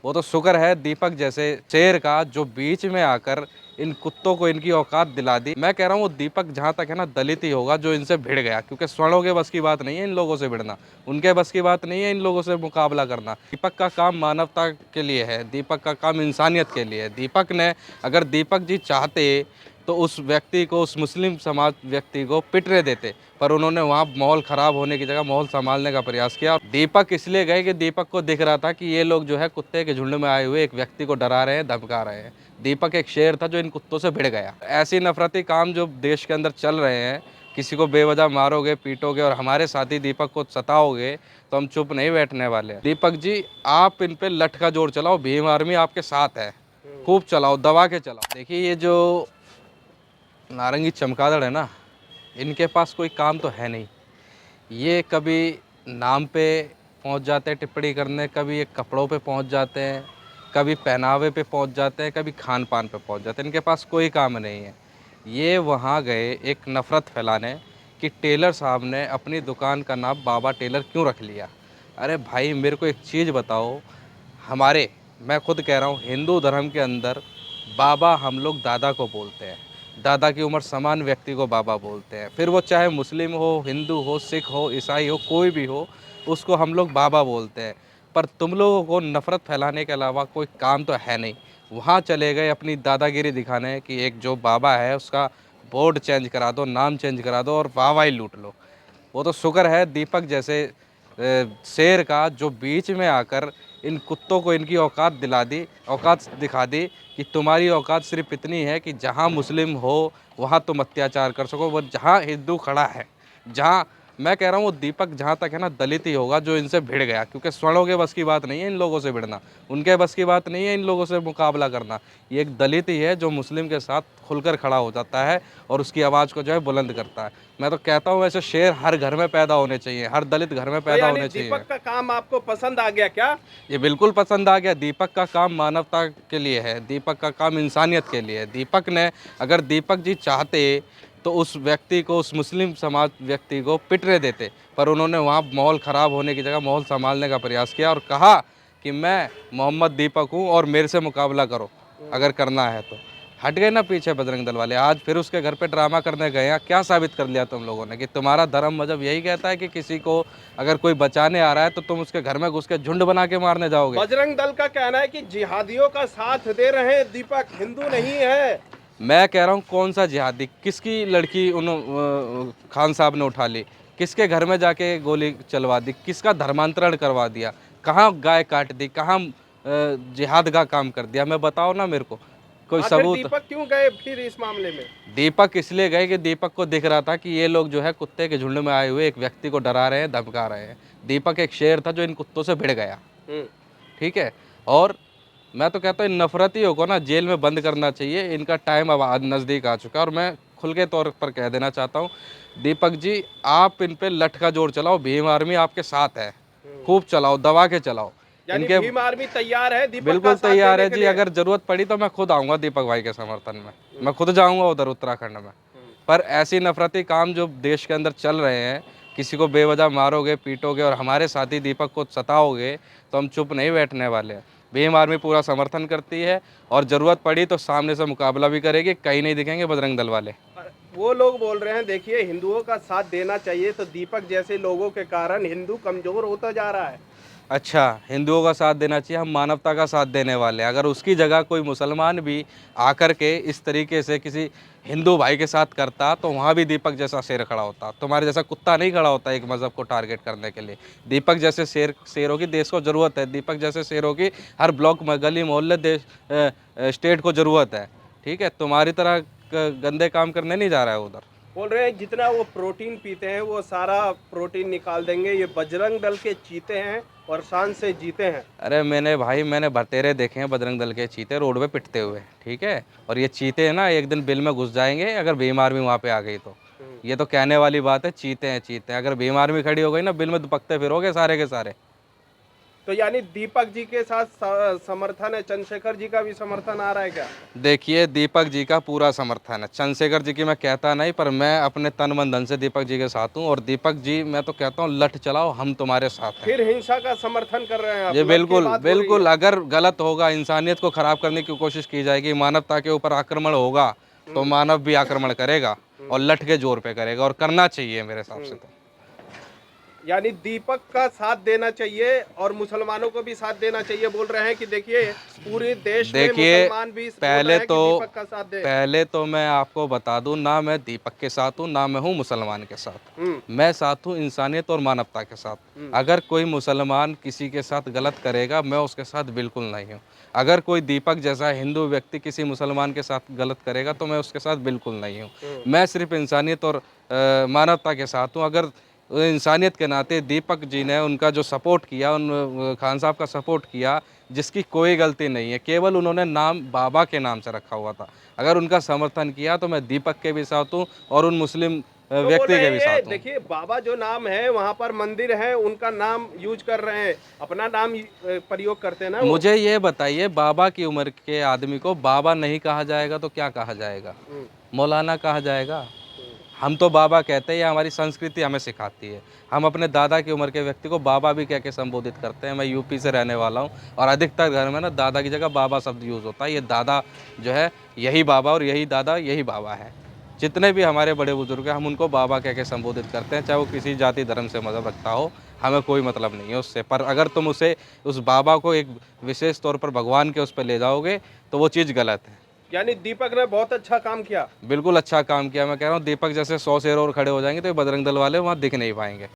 वो तो शुक्र है दीपक जैसे शेर का जो बीच में आकर इन कुत्तों को इनकी औकात दिला दी। मैं कह रहा हूँ वो दीपक जहाँ तक है ना दलित ही होगा जो इनसे भिड़ गया, क्योंकि स्वर्णों के बस की बात नहीं है इन लोगों से भिड़ना, उनके बस की बात नहीं है इन लोगों से मुकाबला करना। दीपक का काम मानवता के लिए है, दीपक का काम इंसानियत के लिए है। दीपक ने, अगर दीपक जी चाहते तो उस व्यक्ति को, उस मुस्लिम समाज व्यक्ति को पिटने देते, पर उन्होंने वहाँ माहौल ख़राब होने की जगह माहौल संभालने का प्रयास किया। दीपक इसलिए गए कि दीपक को दिख रहा था कि ये लोग जो है कुत्ते के झुंड में आए हुए एक व्यक्ति को डरा रहे हैं, धमका रहे हैं। दीपक एक शेर था जो इन कुत्तों से भिड़ गया। ऐसी नफरती काम जो देश के अंदर चल रहे हैं, किसी को बेवजह मारोगे, पीटोगे और हमारे साथी दीपक को सताओगे तो हम चुप नहीं बैठने वाले। दीपक जी, आप इन पे लठ का जोर चलाओ, भीम आर्मी आपके साथ है, खूब चलाओ, दबा के चलाओ। देखिए ये जो नारंगी चमगादड़ है ना, इनके पास कोई काम तो है नहीं। ये कभी नाम पे पहुंच जाते हैं टिप्पणी करने, कभी ये कपड़ों पे पहुंच जाते हैं, कभी पहनावे पे पहुंच जाते हैं, कभी खान पान पे पहुंच जाते हैं। इनके पास कोई काम नहीं है। ये वहाँ गए एक नफ़रत फैलाने कि टेलर साहब ने अपनी दुकान का नाम बाबा टेलर क्यों रख लिया। अरे भाई मेरे को एक चीज़ बताओ, हमारे, मैं खुद कह रहा हूँ, हिंदू धर्म के अंदर बाबा हम लोग दादा को बोलते हैं, दादा की उम्र समान व्यक्ति को बाबा बोलते हैं। फिर वो चाहे मुस्लिम हो, हिंदू हो, सिख हो, ईसाई हो, कोई भी हो, उसको हम लोग बाबा बोलते हैं। पर तुम लोगों को नफ़रत फैलाने के अलावा कोई काम तो है नहीं। वहाँ चले गए अपनी दादागिरी दिखाने कि एक जो बाबा है उसका बोर्ड चेंज करा दो, नाम चेंज करा दो और वाहवाही लूट लो। वो तो शुक्र है दीपक जैसे शेर का जो बीच में आकर इन कुत्तों को इनकी औकात दिला दी, औकात दिखा दी कि तुम्हारी औकात सिर्फ इतनी है कि जहाँ मुस्लिम हो वहाँ तुम अत्याचार कर सको, वो जहाँ हिंदू खड़ा है, जहाँ, मैं कह रहा हूँ वो दीपक जहाँ तक है ना दलित ही होगा जो इनसे भिड़ गया, क्योंकि स्वर्णों के बस की बात नहीं है इन लोगों से भिड़ना, उनके बस की बात नहीं है इन लोगों से मुकाबला करना। ये एक दलित ही है जो मुस्लिम के साथ खुलकर खड़ा हो जाता है और उसकी आवाज़ को जो है बुलंद करता है। मैं तो कहता हूँ ऐसे शेर हर घर में पैदा होने चाहिए, हर दलित घर में तो पैदा यानी होने चाहिए। दीपक का काम आपको पसंद आ गया क्या? ये बिल्कुल पसंद आ गया। दीपक का काम मानवता के लिए है, दीपक का काम इंसानियत के लिए है। दीपक ने, अगर दीपक जी चाहते तो उस व्यक्ति को, उस मुस्लिम समाज व्यक्ति को पिटने देते, पर उन्होंने वहाँ माहौल ख़राब होने की जगह माहौल संभालने का प्रयास किया और कहा कि मैं मोहम्मद दीपक हूँ और मेरे से मुकाबला करो अगर करना है तो। हट गए ना पीछे बजरंग दल वाले। आज फिर उसके घर पे ड्रामा करने गए हैं। क्या साबित कर लिया तुम लोगों ने कि तुम्हारा धर्म मजहब यही कहता है कि किसी को अगर कोई बचाने आ रहा है तो तुम उसके घर में घुस के झुंड बना के मारने जाओगे। बजरंग दल का कहना है कि जिहादियों का साथ दे रहे हैं दीपक, हिंदू नहीं है। मैं कह रहा हूँ कौन सा जिहादी, किसकी लड़की उन खान साहब ने उठा ली, किसके घर में जाके गोली चलवा दी, किसका धर्मांतरण करवा दिया, कहाँ गाय काट दी, कहाँ जिहाद का काम कर दिया, मैं बताओ ना मेरे को कोई आखिर सबूत। दीपक क्यों गए फिर इस मामले में? दीपक इसलिए गए कि दीपक को दिख रहा था कि ये लोग जो है कुत्ते के झुंड में आए हुए एक व्यक्ति को डरा रहे हैं, धमका रहे हैं। दीपक एक शेर था जो इन कुत्तों से भिड़ गया, हम्म। ठीक है। और मैं तो कहता हूँ इन नफरतियों को ना जेल में बंद करना चाहिए। इनका टाइम अब नज़दीक आ चुका है और मैं खुल के तौर पर कह देना चाहता हूँ, दीपक जी आप इन पे लठ का जोर चलाओ, भीम आर्मी आपके साथ है, खूब चलाओ, दबा के चलाओ। यानी इनके भीम आर्मी तैयार है दीपक का बिल्कुल साथ तैयार देने है के जी, लिए? अगर ज़रूरत पड़ी तो मैं खुद आऊँगा दीपक भाई के समर्थन में, मैं खुद जाऊँगा उधर उत्तराखंड में। पर ऐसी नफरती काम जो देश के अंदर चल रहे हैं, किसी को बेवजह मारोगे, पीटोगे और हमारे साथी दीपक को सताओगे तो हम चुप नहीं बैठने वाले हैं। भीम आर्मी पूरा समर्थन करती है और ज़रूरत पड़ी तो सामने से मुकाबला भी करेगी। कहीं नहीं दिखेंगे बजरंग दल वाले। वो लोग बोल रहे हैं देखिए हिंदुओं का साथ देना चाहिए, तो दीपक जैसे लोगों के कारण हिंदू कमजोर होता जा रहा है। अच्छा, हिंदुओं का साथ देना चाहिए, हम मानवता का साथ देने वाले हैं। अगर उसकी जगह कोई मुसलमान भी आकर के इस तरीके से किसी हिंदू भाई के साथ करता तो वहाँ भी दीपक जैसा शेर खड़ा होता। तुम्हारे जैसा कुत्ता नहीं खड़ा होता एक मज़हब को टारगेट करने के लिए। दीपक जैसे शेरों की देश को ज़रूरत है, दीपक जैसे शेरों की हर ब्लॉक में, गली मोहल्ले, देश स्टेट को ज़रूरत है। ठीक है, तुम्हारी तरह गंदे काम करने नहीं जा रहा है उधर। बोल रहे हैं जितना वो प्रोटीन पीते हैं वो सारा प्रोटीन निकाल देंगे। ये बजरंग दल के चीते हैं और शान से जीते हैं। अरे मैंने बतेरे देखे हैं बजरंग दल के चीते रोड पे पिटते हुए, ठीक है। और ये चीते हैं ना एक दिन बिल में घुस जाएंगे अगर भीम आर्मी वहाँ पे आ गई तो। ये तो कहने वाली बात है, चीते हैं, चीते हैं। अगर भीम आर्मी खड़ी हो गई ना, बिल में दुपकते फिरोगे सारे के सारे। तो यानी दीपक जी के साथ समर्थन है, चंद्रशेखर जी का भी समर्थन आ रहा है क्या? देखिए, दीपक जी का पूरा समर्थन है। चंद्रशेखर जी की मैं कहता नहीं, पर मैं अपने तन मन धन से दीपक जी के साथ हूँ। और दीपक जी, मैं तो कहता हूँ, लठ चलाओ, हम तुम्हारे साथ हैं। फिर हिंसा का समर्थन कर रहे हैं आप, जी लठ की बिल्कुल, बात हो रही बिल्कुल। है। अगर गलत होगा, इंसानियत को खराब करने की कोशिश की जाएगी, मानवता के ऊपर आक्रमण होगा, तो मानव भी आक्रमण करेगा, और लठ के जोर पे करेगा, और करना चाहिए मेरे हिसाब से तो। यानी दीपक का साथ देना चाहिए और मुसलमानों को भी साथ देना चाहिए, बोल रहे हैं कि देखिए पूरे देश में देखिए, मुसलमान भी बोल रहे हैं कि दीपक का साथ दे। पहले तो मैं आपको बता दूं, ना मैं दीपक के साथ हूं, ना मैं हूं मुसलमान के साथ। हम्म मैं साथ हूं इंसानियत और मानवता के साथ। अगर कोई मुसलमान किसी के साथ गलत करेगा, मैं उसके साथ बिल्कुल नहीं हूं। अगर कोई दीपक जैसा हिंदू व्यक्ति किसी मुसलमान के साथ गलत करेगा, तो मैं उसके साथ बिल्कुल नहीं हूं। मैं सिर्फ इंसानियत और मानवता के साथ हूं। अगर इंसानियत के नाते दीपक जी ने उनका जो सपोर्ट किया, उन खान साहब का सपोर्ट किया, जिसकी कोई गलती नहीं है, केवल उन्होंने नाम बाबा के नाम से रखा हुआ था। अगर उनका समर्थन किया, तो मैं दीपक के भी साथ हूँ और उन मुस्लिम तो बोल व्यक्ति रहे के हैं भी ये साथ हूँ। देखिए बाबा जो नाम है वहां पर मंदिर है, उनका नाम यूज कर रहे हैं, अपना नाम प्रयोग करते हैं ना वो। मुझे ये बताइए, बाबा की उम्र के आदमी को बाबा नहीं कहा जाएगा तो क्या कहा जाएगा? हम्म, मौलाना कहा जाएगा? हम्म, हम तो बाबा कहते हैं, ये हमारी संस्कृति हमें सिखाती है। हम अपने दादा की उम्र के व्यक्ति को बाबा भी कह के संबोधित करते हैं। मैं यूपी से रहने वाला हूँ, और अधिकतर घर में ना दादा की जगह बाबा शब्द यूज़ होता है। ये दादा जो है, यही बाबा, और यही दादा, यही बाबा है। जितने भी हमारे बड़े बुजुर्ग हैं, हम उनको बाबा कह के संबोधित करते हैं, चाहे वो किसी जाति धर्म से मज़हब रखता हो। हमें कोई मतलब नहीं है उससे। पर अगर तुम उसे, उस बाबा को एक विशेष तौर पर भगवान के उस पर ले जाओगे, तो वो चीज़ गलत है। यानी दीपक ने बहुत अच्छा काम किया। बिल्कुल अच्छा काम किया। मैं कह रहा हूँ, दीपक जैसे 100 शेर और खड़े हो जाएंगे, तो ये बजरंग दल वाले वहाँ दिख नहीं पाएंगे।